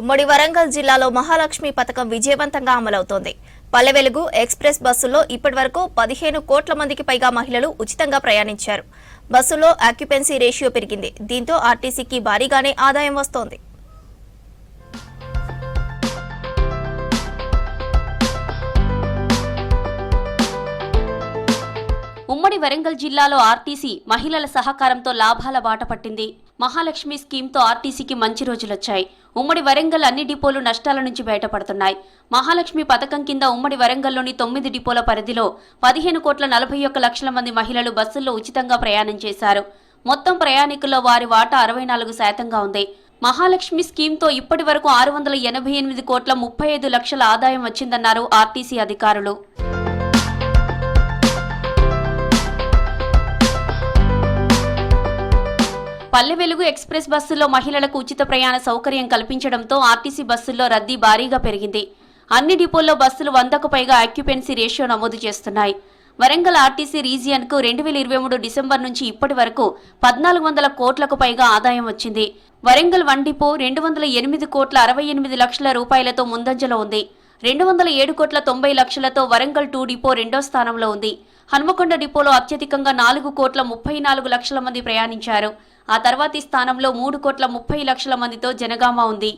ఉమ్మడి వరంగల్ జిల్లాలో మహాలక్ష్మి పథకం విజయవంతంగా అమలవుతోంది. పల్లె వెలుగు ఎక్స్ప్రెస్ బస్సుల్లో ఇప్పటివరకు 15 కోట్ల మందికి పైగా మహిళలు ఉచితంగా ప్రయాణించారు. బస్సుల్లో ఆక్యుపెన్సీ రేషియో పెరిగింది. దీంతో ఆర్టీసీకి భారీగానే ఆదాయం వస్తోంది. ఉమ్మడి వరంగల్ జిల్లాలో ఆర్టీసీ మహిళల సహకారంతో లాభాల బాట పట్టింది. మహాలక్ష్మి స్కీమ్తో ఆర్టీసీకి మంచి రోజులొచ్చాయి. ఉమ్మడి వరంగల్ అన్ని డిపోలు నష్టాల నుంచి బయటపడుతున్నాయి. మహాలక్ష్మి పథకం కింద ఉమ్మడి వరంగల్లోని 9 డిపోల పరిధిలో 15,41,00,000 మంది మహిళలు బస్సుల్లో ఉచితంగా ప్రయాణం చేశారు. మొత్తం ప్రయాణికుల్లో వారి వాటా 64% ఉంది. మహాలక్ష్మి స్కీమ్తో ఇప్పటి వరకు 688,35,00,000 ఆదాయం వచ్చిందన్నారు ఆర్టీసీ అధికారులు. పల్లె వెలుగు ఎక్స్ప్రెస్ బస్సుల్లో మహిళలకు ఉచిత ప్రయాణ సౌకర్యం కల్పించడంతో ఆర్టీసీ బస్సుల్లో రద్దీ భారీగా పెరిగింది. అన్ని డిపోల్లో బస్సులు 100కు పైగా ఆక్యుపెన్సీ రేషియో నమోదు చేస్తున్నాయి. వరంగల్ ఆర్టీసీ రీజియన్కు 2023 డిసెంబర్ నుంచి ఇప్పటి వరకు 1,400 కోట్లకు పైగా ఆదాయం వచ్చింది. వరంగల్ 1 డిపో 208,68,00,000 రూపాయలతో ముందంజలో ఉంది. 207,90,00,000తో వరంగల్ 2 డిపో రెండో స్థానంలో ఉంది. హన్మకొండ డిపోలో అత్యధికంగా 4,34,00,000 మంది ప్రయాణించారు. ఆ తర్వాతి స్థానంలో 3,30,00,000 మందితో జనగామ ఉంది.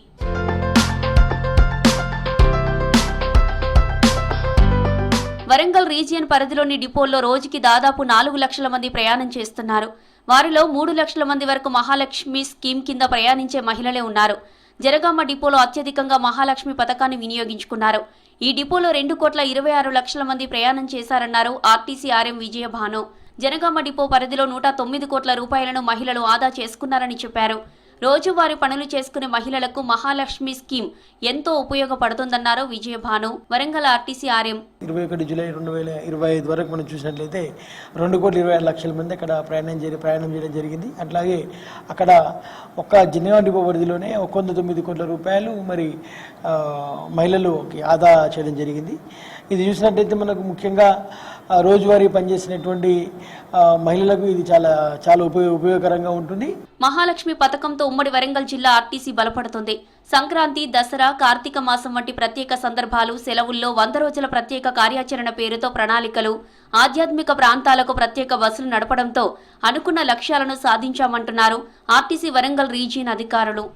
వరంగల్ రీజియన్ పరిధిలోని డిపోల్లో రోజుకి దాదాపు 4 లక్షల మంది ప్రయాణం చేస్తున్నారు. వారిలో 3 లక్షల మంది వరకు మహాలక్ష్మి స్కీమ్ కింద ప్రయాణించే మహిళలే ఉన్నారు. జనగామ డిపోలో అత్యధికంగా మహాలక్ష్మి పథకాన్ని వినియోగించుకున్నారు. ఈ డిపోలో 2,26,00,000 మంది ప్రయాణం చేశారన్నారు RTC RM Vijayabhanu. Janagama depot పరిధిలో 109 కోట్ల రూపాయలను మహిళలు ఆదా చేసుకున్నారని చెప్పారు. రోజువారీ పనులు చేసుకునే మహిళలకు మహాలక్ష్మి స్కీమ్ ఎంతో ఉపయోగపడుతుందన్నారు Vijayabhanu. Warangal RTC RM 21 July 2025 వరకు మనం చూసినట్లయితే 2,26,00,000 మంది అక్కడ ప్రయాణం చేయడం జరిగింది. అట్లాగే అక్కడ ఒక్క జనగామ డిపో పరిధిలోనే 109 కోట్ల రూపాయలు మరి మహిళలుకి ఆదా చేయడం జరిగింది. ఇది చూసినట్లయితే మనకు ముఖ్యంగా రోజువారీ పనిచేసినటువంటి మహిళలకు ఇది చాలా ఉపయోగకరంగా ఉంటుంది. మహాలక్ష్మి పథకంతో ఉమ్మడి వరంగల్ జిల్లా ఆర్టీసీ బలపడుతుంది. సంక్రాంతి, దసరా, కార్తీక మాసం వంటి ప్రత్యేక సందర్భాలు, సెలవుల్లో 100 రోజుల ప్రత్యేక కార్యాచరణ పేరుతో ప్రణాళికలు, ఆధ్యాత్మిక ప్రాంతాలకు ప్రత్యేక బస్సులు నడపడంతో అనుకున్న లక్ష్యాలను సాధించామంటున్నారు ఆర్టీసీ వరంగల్ రీజియన్ అధికారులు.